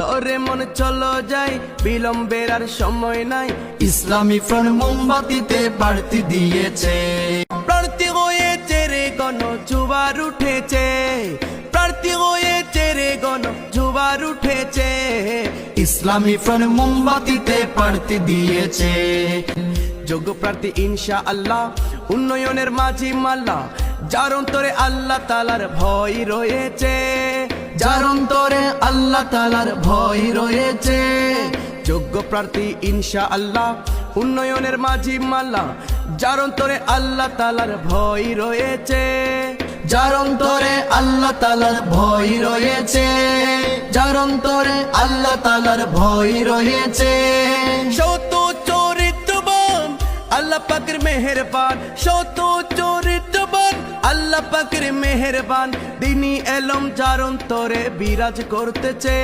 লরে মন চলো যাই, বিলম্বের আর সময় নাই। ইসলামী ফ্রন্ট মোমবাতিতে বাড়তি দিয়েছে, প্রার্থী হয়েছে রে গণ জুয়ার উঠেছে, প্রার্থী হয়েছে রে গণ জুয়ার উঠেছে। ইসলামী ফ্রন্ট মোমবাতিতে বাড়তি দিয়েছে, যোগ্য প্রার্থী ইনশা আল্লাহ, উন্নয়নের মাঝি মাল্লা, যার অন্তরে আল্লাহ তাআলার ভয় রয়েছে, যার অন্তরে আল্লাহ তাআলার ভয় রয়েছে। যোগ্য প্রার্থী ইনশা আল্লাহ, উন্নয়নের মাঝি মাল্লা, যার অন্তরে আল্লাহ তাআলার ভয় রয়েছে, যার অন্তরে আল্লাহ তাআলার ভয় রয়েছে, যার অন্তরে আল্লাহ তাআলার ভয় রয়েছে। সত চরিত্রবান আল্লাহ পাকের মেহেরবান, সত চরিত্রবান আল্লাহ পাকের মেহেরবান, দিনী এলম যার অন্তরে বিরাজ করতেছে।